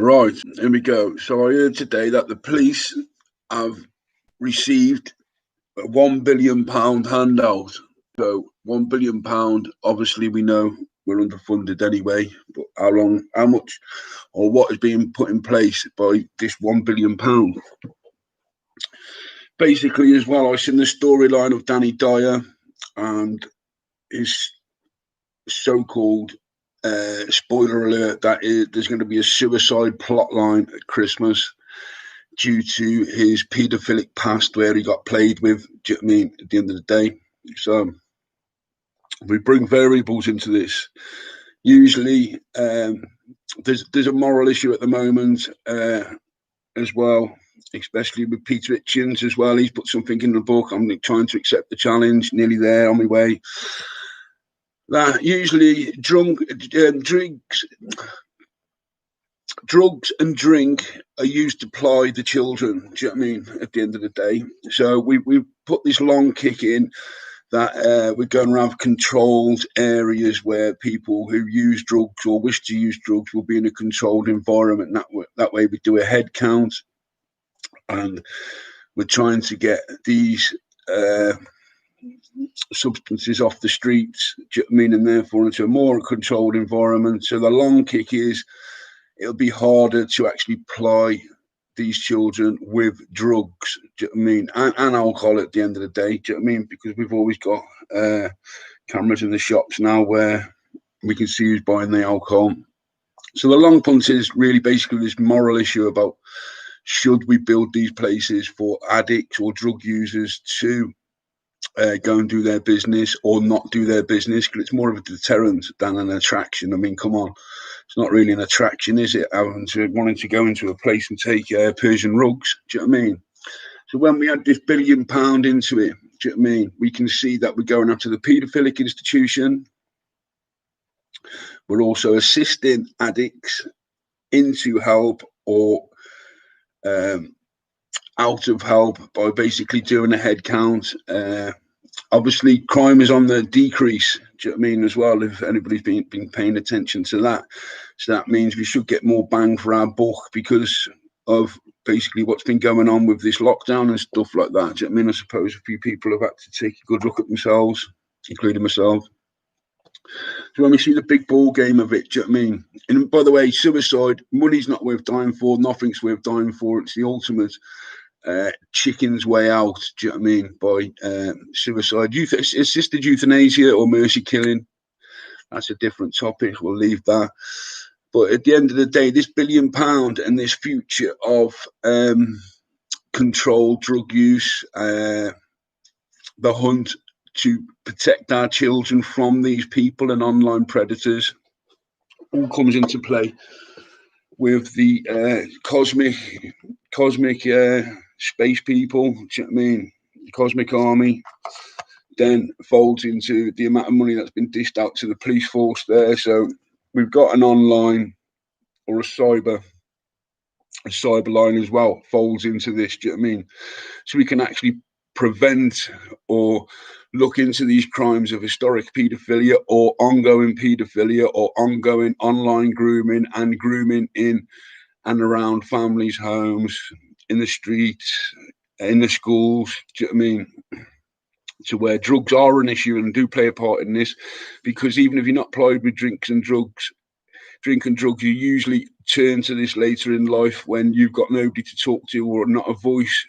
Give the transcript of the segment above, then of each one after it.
Right, here we go. So I heard today that the police have received a £1 billion handout. So £1 billion, obviously we know we're underfunded anyway, but how much or what is being put in place by this £1 billion? Basically, as well, I've seen the storyline of Danny Dyer and his so-called spoiler alert that there's going to be a suicide plotline at Christmas due to his paedophilic past where he got played with. Do you know what I mean? At the end of the day, so we bring variables into this. Usually, there's a moral issue at the moment as well, especially with Peter Hitchens as well. He's put something in the book. I'm trying to accept the challenge. Nearly there, on my way. That usually drugs and drink are used to ply the children. Do you know what I mean? At the end of the day, so we put this long kick in that we're going around controlled areas where people who use drugs or wish to use drugs will be in a controlled environment. That way we do a head count, and we're trying to get these substances off the streets, do you know what I mean, and therefore into a more controlled environment. So the long kick is it'll be harder to actually ply these children with drugs, do you know what I mean, and alcohol at the end of the day, do you know what I mean, because we've always got cameras in the shops now where we can see who's buying the alcohol. So the long punt is really basically this moral issue about should we build these places for addicts or drug users to go and do their business or not do their business, because it's more of a deterrent than an attraction. I mean, come on, it's not really an attraction, is it, wanting to go into a place and take Persian rugs, do you know what I mean? So when we add this £1 billion into it, do you know what I mean, we can see that we're going after the paedophilic institution. We're also assisting addicts into help or out of help by basically doing a head count. Obviously, crime is on the decrease, do you know what I mean, as well, if anybody's been paying attention to that. So that means we should get more bang for our buck because of basically what's been going on with this lockdown and stuff like that. Do you know what I mean? I suppose a few people have had to take a good look at themselves, including myself. So when we see the big ball game of it, do you know what I mean? And by the way, suicide, money's not worth dying for, nothing's worth dying for. It's the ultimate chicken's way out, do you know what I mean, by suicide. Assisted euthanasia or mercy killing, that's a different topic, we'll leave that. But at the end of the day, this £1 billion and this future of controlled drug use, the hunt to protect our children from these people and online predators, all comes into play with the cosmic space people, do you know what I mean, the cosmic army, then folds into the amount of money that's been dished out to the police force there. So we've got an online or a cyber line as well, folds into this, do you know what I mean? So we can actually prevent or look into these crimes of historic paedophilia or ongoing paedophilia or ongoing online grooming and grooming in and around families' homes, in the streets, in the schools, do you know what I mean? To where drugs are an issue and do play a part in this, because even if you're not plied with drink and drugs, you usually turn to this later in life when you've got nobody to talk to or not a voice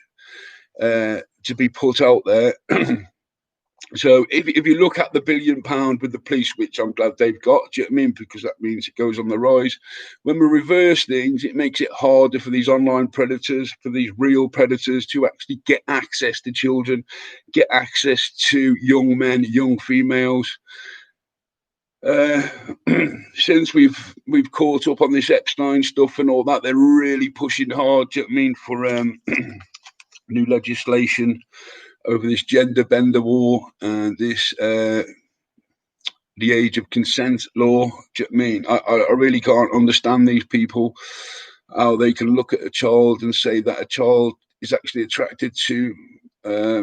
to be put out there. So if you look at the £1 billion with the police, which I'm glad they've got, do you know what I mean? Because that means it goes on the rise. When we reverse things, it makes it harder for these online predators, for these real predators to actually get access to children, get access to young men, young females. Since we've caught up on this Epstein stuff and all that, they're really pushing hard, do you know what I mean, for new legislation over this gender bender war and this the age of consent law. Do you know what I mean? I really can't understand these people, how they can look at a child and say that a child is actually attracted to a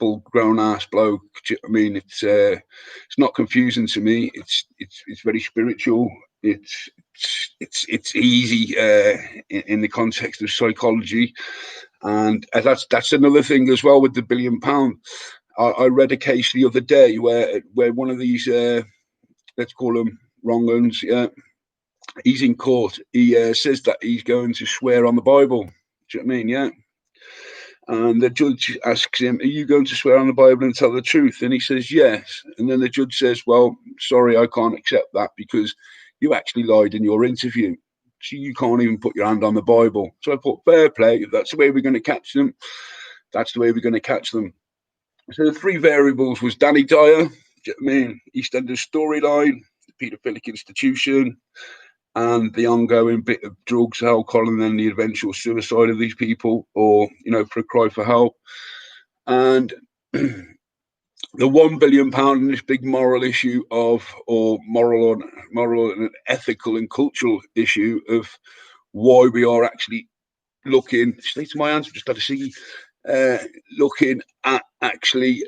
full grown ass bloke. Do you know what I mean? It's not confusing to me. It's very spiritual. It's it's easy in the context of psychology, and that's another thing as well with the £1 billion. I read a case the other day where one of these let's call them wrong uns, yeah, he's in court. He says that he's going to swear on the Bible. Do you know what I mean? Yeah. And the judge asks him, "Are you going to swear on the Bible and tell the truth?" And he says, "Yes." And then the judge says, "Well, sorry, I can't accept that because you actually lied in your interview. So you can't even put your hand on the Bible." So I thought, fair play. If that's the way we're going to catch them, that's the way we're going to catch them. So the three variables was Danny Dyer, do you know what I mean? EastEnders storyline, the paedophilic institution, and the ongoing bit of drugs, alcohol, and then the eventual suicide of these people, or for a cry for help. And the £1 billion and this big moral issue or moral and ethical and cultural issue of why we are actually looking. Stay to my hands. Just had to see. Looking at actually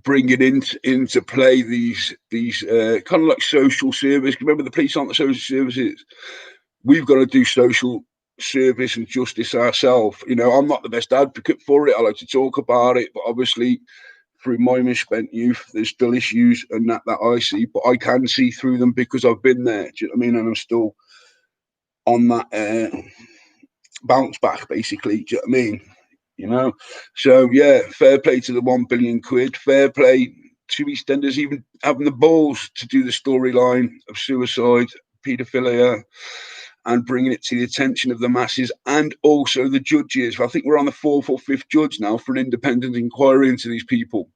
bringing into play these kind of like social service. Remember, the police aren't the social services. We've got to do social service and justice ourselves. I'm not the best advocate for it. I like to talk about it, but obviously through my misspent youth, there's still issues and that I see, but I can see through them because I've been there. Do you know what I mean? And I'm still on that bounce back, basically. Do you know what I mean? So yeah, fair play to the £1 billion. Fair play to EastEnders even having the balls to do the storyline of suicide, paedophilia, and bringing it to the attention of the masses and also the judges. I think we're on the fourth or fifth judge now for an independent inquiry into these people.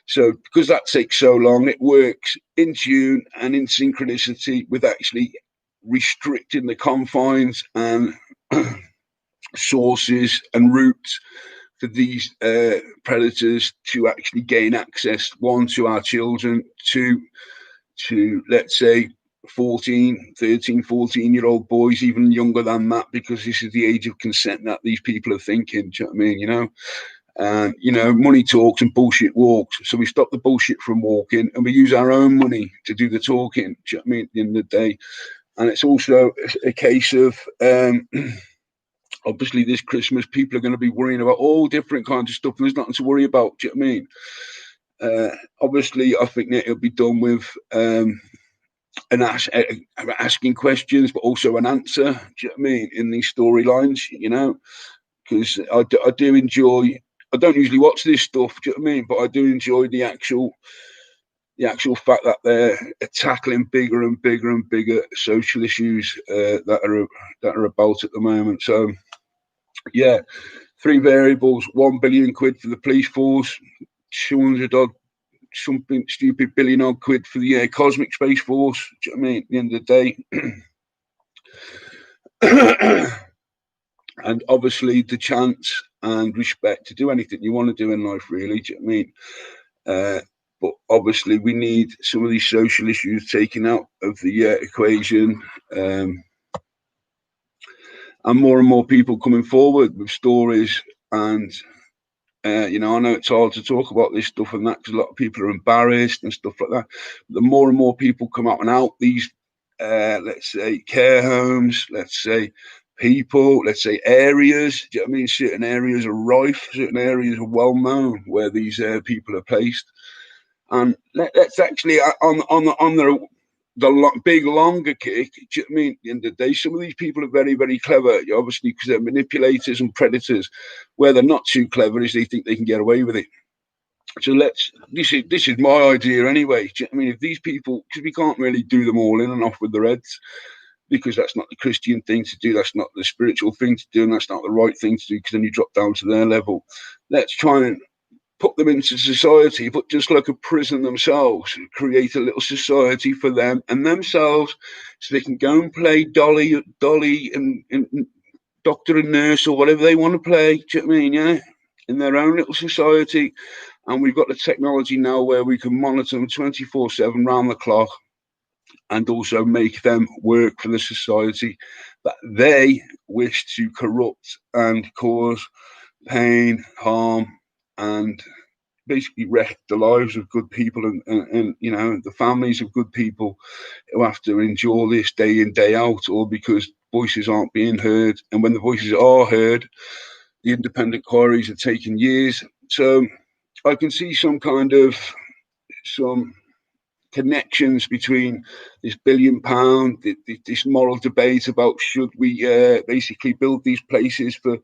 So because that takes so long, it works in tune and in synchronicity with actually restricting the confines and sources and routes for these predators to actually gain access, one, to our children, two, to, let's say, 14-year-old boys, even younger than that, because this is the age of consent that these people are thinking. Do you know what I mean? And money talks and bullshit walks. So we stop the bullshit from walking and we use our own money to do the talking. Do you know what I mean? At the end of the day. And it's also a case of obviously this Christmas, people are going to be worrying about all different kinds of stuff, and there's nothing to worry about. Do you know what I mean? Obviously, I think that it'll be done with asking questions, but also an answer. Do you know what I mean? In these storylines, because I do enjoy. I don't usually watch this stuff. Do you know what I mean? But I do enjoy the actual fact that they're tackling bigger and bigger and bigger social issues that are about at the moment. So yeah, three variables: £1 billion for the police force, 200 odd something stupid billion odd quid for the cosmic space force. Do you know what I mean? At the end of the day. And obviously the chance and respect to do anything you want to do in life, really. Do you know what I mean? But obviously we need some of these social issues taken out of the equation, and more and more people coming forward with stories. And I know it's hard to talk about this stuff and that because a lot of people are embarrassed and stuff like that. But the more and more people come out and out these, let's say, care homes, let's say people, let's say areas. Do you know what I mean? Certain areas are rife, certain areas are well known where these people are placed. And let's actually on the big longer kick. Do you know what I mean? At the end of the day, some of these people are very, very clever, obviously, because they're manipulators and predators. Where they're not too clever is they think they can get away with it. So this is my idea anyway. Do you know what I mean? If these people, because we can't really do them all in and off with their heads, because that's not the Christian thing to do, that's not the spiritual thing to do, and that's not the right thing to do, because then you drop down to their level. Let's try and put them into society, but just like a prison themselves, create a little society for them and themselves, so they can go and play Dolly and doctor and nurse or whatever they want to play. Do you know what I mean? Yeah, in their own little society. And we've got the technology now where we can monitor them 24/7 round the clock, and also make them work for the society that they wish to corrupt and cause pain, harm, and basically wreck the lives of good people and you know, the families of good people who have to endure this day in, day out, all because voices aren't being heard. And when the voices are heard, the independent inquiries are taking years. So I can see some connections between this £1 billion, this moral debate about should we basically build these places for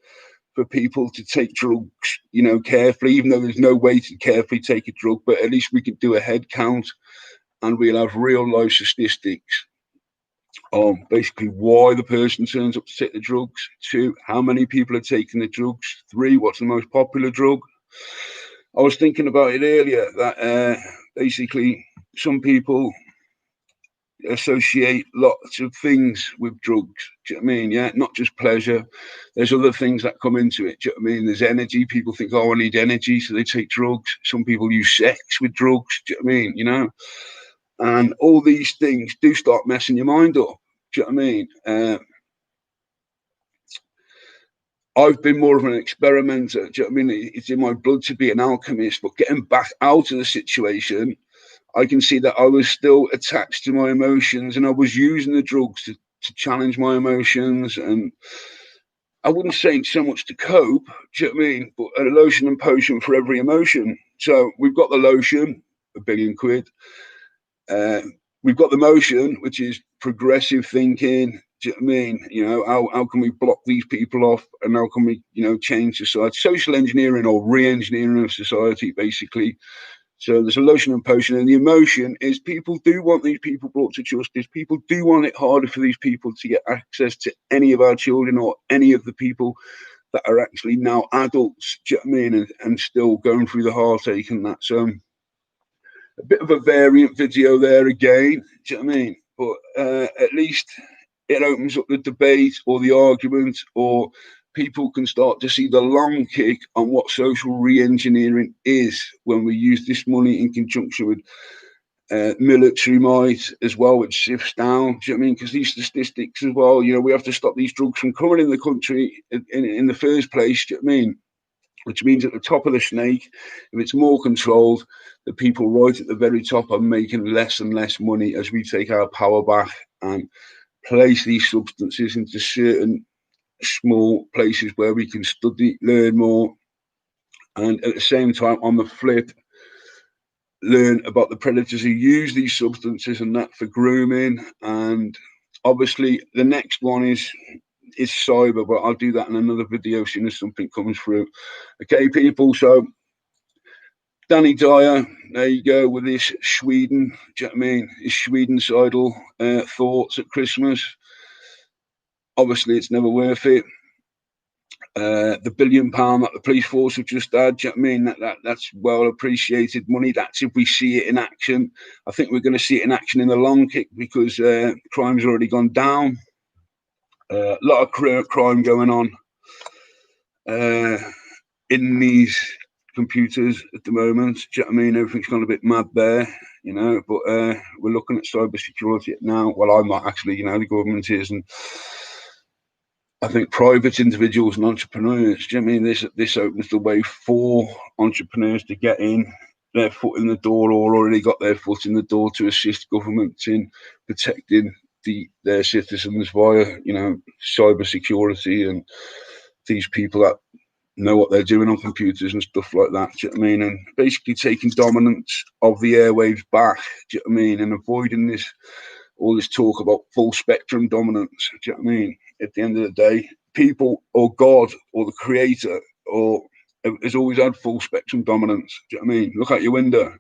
people to take drugs, you know, carefully, even though there's no way to carefully take a drug, but at least we could do a head count and we'll have real life statistics on basically why the person turns up to take the drugs. 2, how many people are taking the drugs. 3, what's the most popular drug. I was thinking about it earlier that basically some people associate lots of things with drugs. Do you know what I mean? Yeah, not just pleasure. There's other things that come into it. Do you know what I mean? There's energy. People think, oh, I need energy, so they take drugs. Some people use sex with drugs. Do you know what I mean? You know, and all these things do start messing your mind up. Do you know what I mean? I've been more of an experimenter. Do you know what I mean? It's in my blood to be an alchemist, but getting back out of the situation, I can see that I was still attached to my emotions and I was using the drugs to challenge my emotions. And I wouldn't say so much to cope, do you know what I mean? But a lotion and potion for every emotion. So we've got the lotion, £1 billion. We've got the motion, which is progressive thinking. Do you know what I mean? You know, how can we block these people off and how can we, you know, change society? Social engineering or re-engineering of society, basically. So there's a lotion and potion, and the emotion is people do want these people brought to justice. People do want it harder for these people to get access to any of our children or any of the people that are actually now adults, do you know what I mean, and still going through the heartache and that. So a bit of a variant video there again, do you know what I mean? But at least it opens up the debate or the argument, or people can start to see the long kick on what social re-engineering is when we use this money in conjunction with military might as well, which shifts down. Do you know what I mean? Because these statistics as well, you know, we have to stop these drugs from coming in the country in the first place. Do you know what I mean? Which means at the top of the snake, if it's more controlled, the people right at the very top are making less and less money as we take our power back and place these substances into certain small places where we can study, learn more, and at the same time, on the flip, learn about the predators who use these substances and that for grooming. And obviously, the next one is cyber, but I'll do that in another video as soon as something comes through. Okay, people. So Danny Dyer, there you go with this Sweden. Do you know what I mean? His Swedencidal thoughts at Christmas. Obviously, it's never worth it. The £1 billion that the police force have just had, do you know what I mean? That's well appreciated money. That's if we see it in action. I think we're going to see it in action in the long kick because crime's already gone down. A lot of crime going on in these computers at the moment. Do you know what I mean? Everything's gone a bit mad there, you know, but we're looking at cyber security now. Well, I'm not actually, you know, the government is, and I think private individuals and entrepreneurs, do you know what I mean? This opens the way for entrepreneurs to get in their foot in the door, or already got their foot in the door, to assist governments in protecting their citizens via, you know, cyber security and these people that know what they're doing on computers and stuff like that. Do you know what I mean? And basically taking dominance of the airwaves back. Do you know what I mean? And avoiding all this talk about full spectrum dominance. Do you know what I mean? At the end of the day, people or God or the creator or has always had full spectrum dominance. Do you know what I mean? Look out your window.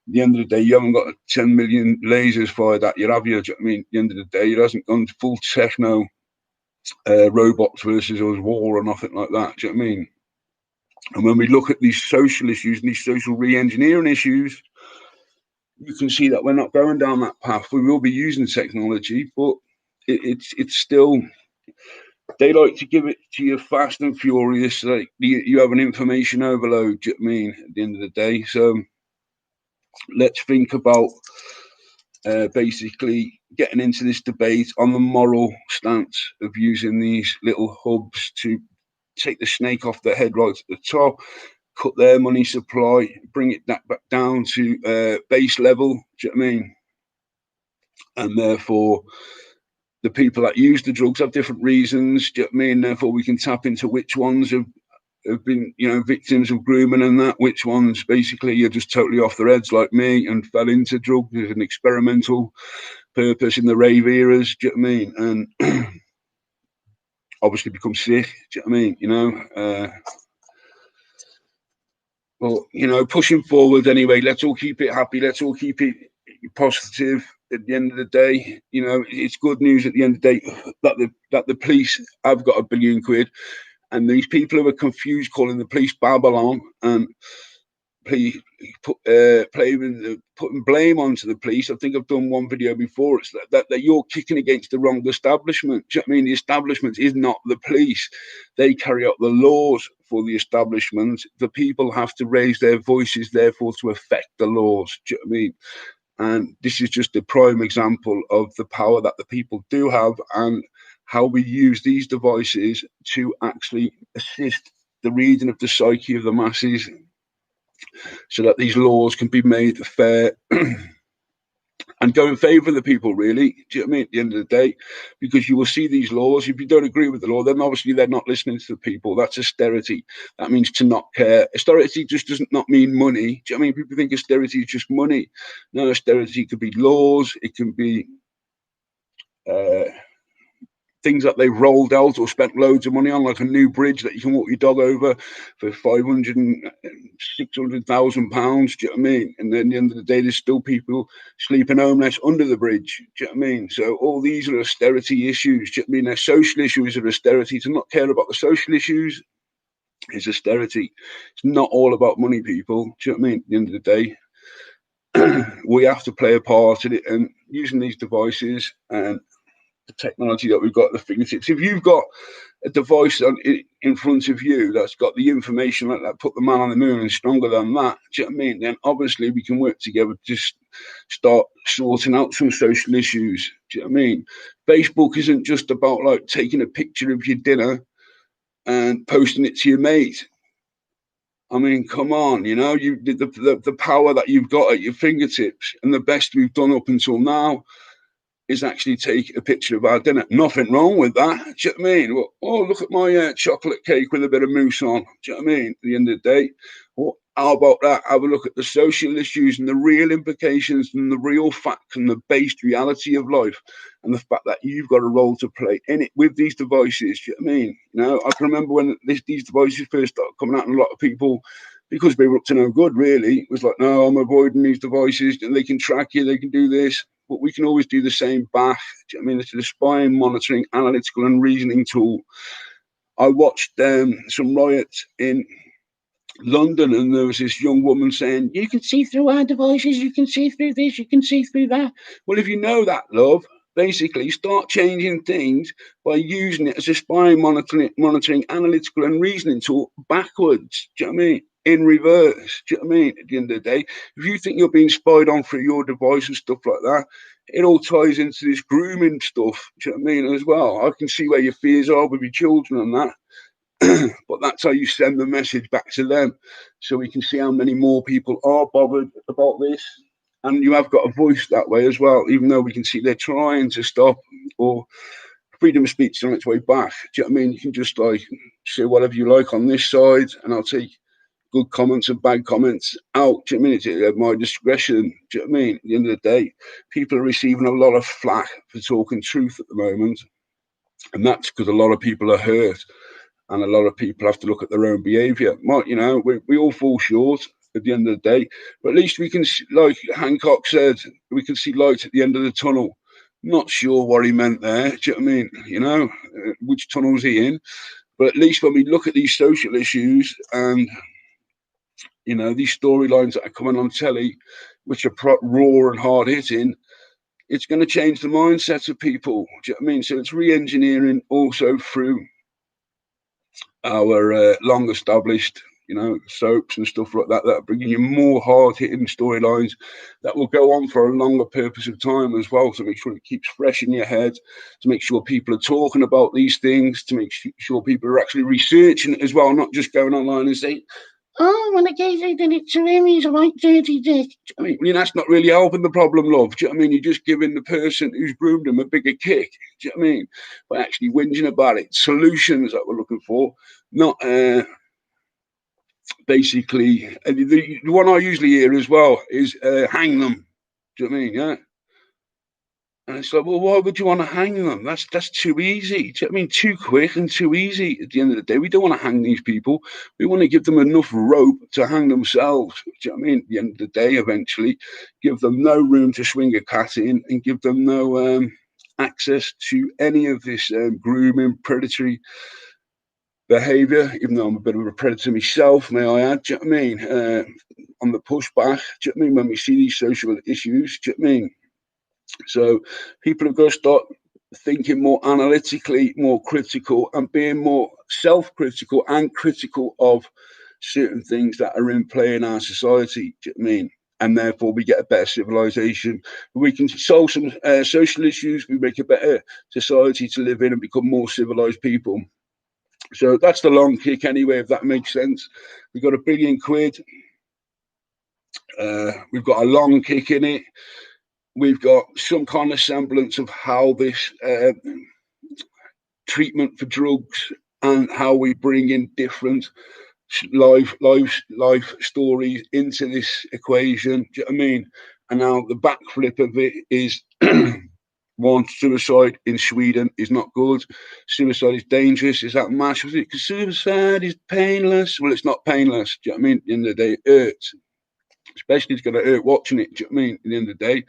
At the end of the day, you haven't got 10 million lasers fired at you, have you? Do you know what I mean? At the end of the day, it hasn't gone full techno robots versus us war or nothing like that. Do you know what I mean? And when we look at these social issues and these social re-engineering issues, you can see that we're not going down that path. We will be using technology, but it's still, they like to give it to you fast and furious. Like you have an information overload. Do you know what I mean? At the end of the day, so let's think about basically getting into this debate on the moral stance of using these little hubs to take the snake off the head right at the top. cut their money supply, bring it back down to base level. Do you know what I mean? And therefore, the people that use the drugs have different reasons. Do you know what I mean? Therefore, we can tap into which ones have been, victims of grooming and that, which ones basically are just totally off their heads like me and fell into drugs as an experimental purpose in the rave eras. Do you know what I mean? And obviously become sick. Do you know what I mean? Well, pushing forward anyway. Let's all keep it happy. Let's all keep it positive. At the end of the day, it's good news. At the end of the day, that the police have got £1 billion, and these people who are confused calling the police Babylon and putting blame onto the police. I think I've done one video before. It's that you're kicking against the wrong establishment. Do you know what I mean? The establishment is not the police. They carry out the laws for the establishment. The people have to raise their voices, therefore, to affect the laws. Do you know what I mean? And this is just a prime example of the power that the people do have and how we use these devices to actually assist the reading of the psyche of the masses, so that these laws can be made fair and go in favour of the people, really. Do you know what I mean? At the end of the day, because you will see these laws, if you don't agree with the law, then obviously they're not listening to the people. That's austerity. That means to not care. Austerity just doesn't not mean money. Do you know what I mean? People think austerity is just money. No, austerity could be laws. It can be things that they've rolled out or spent loads of money on, like a new bridge that you can walk your dog over for 500 and 600,000 pounds. Do you know what I mean? And then at the end of the day, there's still people sleeping homeless under the bridge. Do you know what I mean? So all these are austerity issues. Do you know what I mean? They're social issues of austerity. To not care about the social issues is austerity. It's not all about money, people. Do you know what I mean? At the end of the day, we have to play a part in it, and using these devices and the technology that we've got at the fingertips. If you've got a device in front of you that's got the information like that, put the man on the moon and stronger than that, do you know what I mean? Then obviously we can work together to start sorting out some social issues. Do you know what I mean? Facebook isn't just about like taking a picture of your dinner and posting it to your mate. I mean, come on, the power that you've got at your fingertips, and the best we've done up until now is actually take a picture of our dinner. Nothing wrong with that. Do you know what I mean? Well, oh, look at my chocolate cake with a bit of mousse on. Do you know what I mean? At the end of the day, well, how about that? Have a look at the social issues and the real implications and the real facts and the based reality of life, and the fact that you've got a role to play in it with these devices. Do you know what I mean? I can remember when these devices first started coming out, and a lot of people, because they were up to no good, really, it was like, no, I'm avoiding these devices, and they can track you, they can do this. But we can always do the same back. Do you know what I mean? It's a spying, monitoring, analytical, and reasoning tool. I watched some riots in London, and there was this young woman saying, you can see through our devices, you can see through this, you can see through that. Well, if you know that, love, basically start changing things by using it as a spying, monitoring, analytical, and reasoning tool backwards. Do you know what I mean? In reverse. Do you know what I mean? At the end of the day, if you think you're being spied on through your device and stuff like that, it all ties into this grooming stuff. Do you know what I mean? As well, I can see where your fears are with your children and that. But that's how you send the message back to them, so we can see how many more people are bothered about this. And you have got a voice that way as well, even though we can see they're trying to stop, or freedom of speech is on its way back. Do you know what I mean? You can just like say whatever you like on this side, and I'll take good comments and bad comments out. Do you know what I mean? It's at my discretion. Do you know what I mean? At the end of the day, people are receiving a lot of flack for talking truth at the moment, and that's because a lot of people are hurt, and a lot of people have to look at their own behaviour. We all fall short at the end of the day, but at least we can, like Hancock said, we can see light at the end of the tunnel. Not sure what he meant there. Do you know what I mean? Which tunnel's he in? But at least when we look at these social issues and these storylines that are coming on telly, which are raw and hard hitting, it's going to change the mindset of people. Do you know what I mean? So it's re-engineering also through our long established, soaps and stuff like that are bringing you more hard hitting storylines that will go on for a longer purpose of time as well, to make sure it keeps fresh in your head, to make sure people are talking about these things, to make sure people are actually researching it as well, not just going online and saying, Oh, when the geezer did it to him, he's a right dirty dick. I mean, that's not really helping the problem, love. Do you know what I mean? You're just giving the person who's groomed him a bigger kick. Do you know what I mean? By actually whinging about it. Solutions that we're looking for, not basically. The one I usually hear as well is hang them. Do you know what I mean? Yeah. And it's like, well, why would you want to hang them? That's too easy. Do you know what I mean? Too quick and too easy. At the end of the day, we don't want to hang these people. We want to give them enough rope to hang themselves. Do you know what I mean? At the end of the day, eventually, give them no room to swing a cat in and give them no access to any of this grooming, predatory behaviour, even though I'm a bit of a predator myself, may I add. Do you know what I mean? On the pushback, do you know what I mean? When we see these social issues, do you know what I mean? So people have got to start thinking more analytically, more critical, and being more self-critical and critical of certain things that are in play in our society. Do you know what I mean? And therefore, we get a better civilization. We can solve some social issues. We make a better society to live in and become more civilized people. So that's the long kick, anyway, if that makes sense. We've got £1 billion. We've got a long kick in it. We've got some kind of semblance of how this treatment for drugs and how we bring in different life stories into this equation. Do you know what I mean? And now the backflip of it is one, suicide in Sweden is not good. Suicide is dangerous. Is that massive? Because suicide is painless. Well, it's not painless. Do you know what I mean? At the end of the day, it hurts. Especially it's going to hurt watching it. Do you know what I mean? At the end of the day.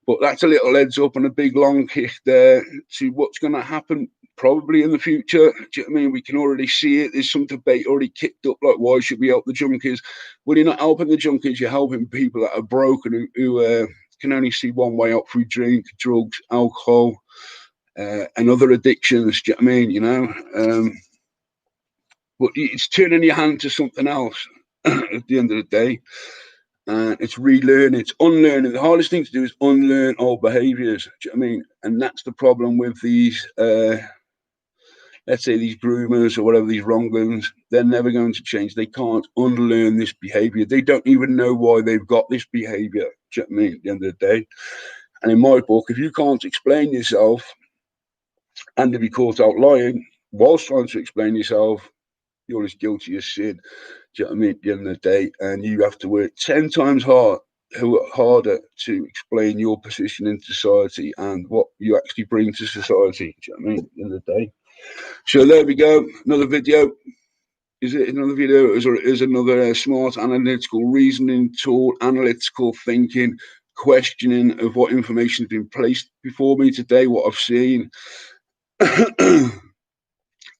But that's a little heads up and a big long kick there to what's going to happen probably in the future. Do you know what I mean? We can already see it. There's some debate already kicked up, like, why should we help the junkies? Well, you're not helping the junkies. You're helping people that are broken who can only see one way out through drink, drugs, alcohol, and other addictions. Do you know what I mean? You know? But it's turning your hand to something else at the end of the day. And it's relearning, it's unlearning. The hardest thing to do is unlearn old behaviours. Do you know what I mean? And that's the problem with these, let's say these groomers or whatever, these wronglings. They're never going to change. They can't unlearn this behaviour. They don't even know why they've got this behaviour. Do you know what I mean? At the end of the day. And in my book, if you can't explain yourself and to be caught out lying whilst trying to explain yourself, you're as guilty as sin. Do you know what I mean? At the end of the day, and you have to work 10 times harder to explain your position in society and what you actually bring to society. Do you know what I mean? At the end of the day. So there we go. Another video. Is it another video? Is another smart analytical reasoning tool, analytical thinking, questioning of what information has been placed before me today, what I've seen,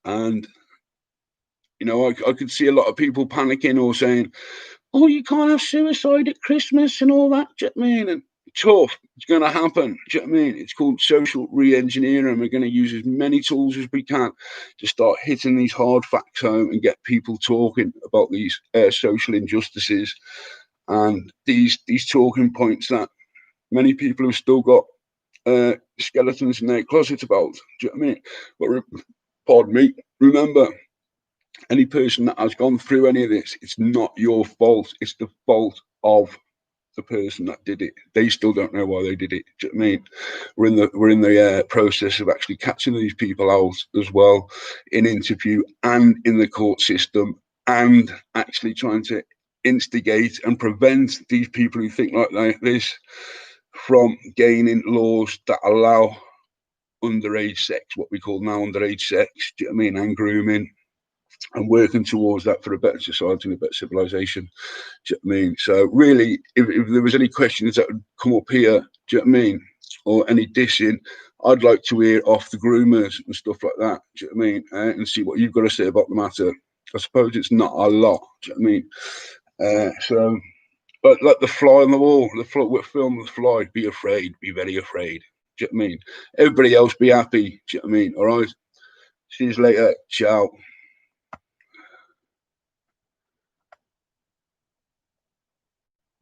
and you know, I could see a lot of people panicking or saying, "Oh, you can't have suicide at Christmas and all that." Do you know what I mean? And tough, it's going to happen. Do you know what I mean? It's called social re-engineering. We're going to use as many tools as we can to start hitting these hard facts home and get people talking about these social injustices and these talking points that many people have still got skeletons in their closet about. Do you know what I mean? But pardon me. Remember, any person that has gone through any of this, it's not your fault. It's the fault of the person that did it. They still don't know why they did it. Do you know what I mean? We're in the process of actually catching these people out as well in interview and in the court system, and actually trying to instigate and prevent these people who think like this from gaining laws that allow underage sex, what we call now underage sex. Do you know what I mean? And grooming. And working towards that for a better society and a better civilization. Do you know what I mean? So really, if there was any questions that would come up here, do you know what I mean? Or any dissing, I'd like to hear off the groomers and stuff like that. Do you know what I mean? And see what you've got to say about the matter. I suppose it's not a lot. Do you know what I mean? So, but like the fly on the wall, film The Fly, be afraid, be very afraid. Do you know what I mean? Everybody else be happy. Do you know what I mean? All right. See you later. Ciao.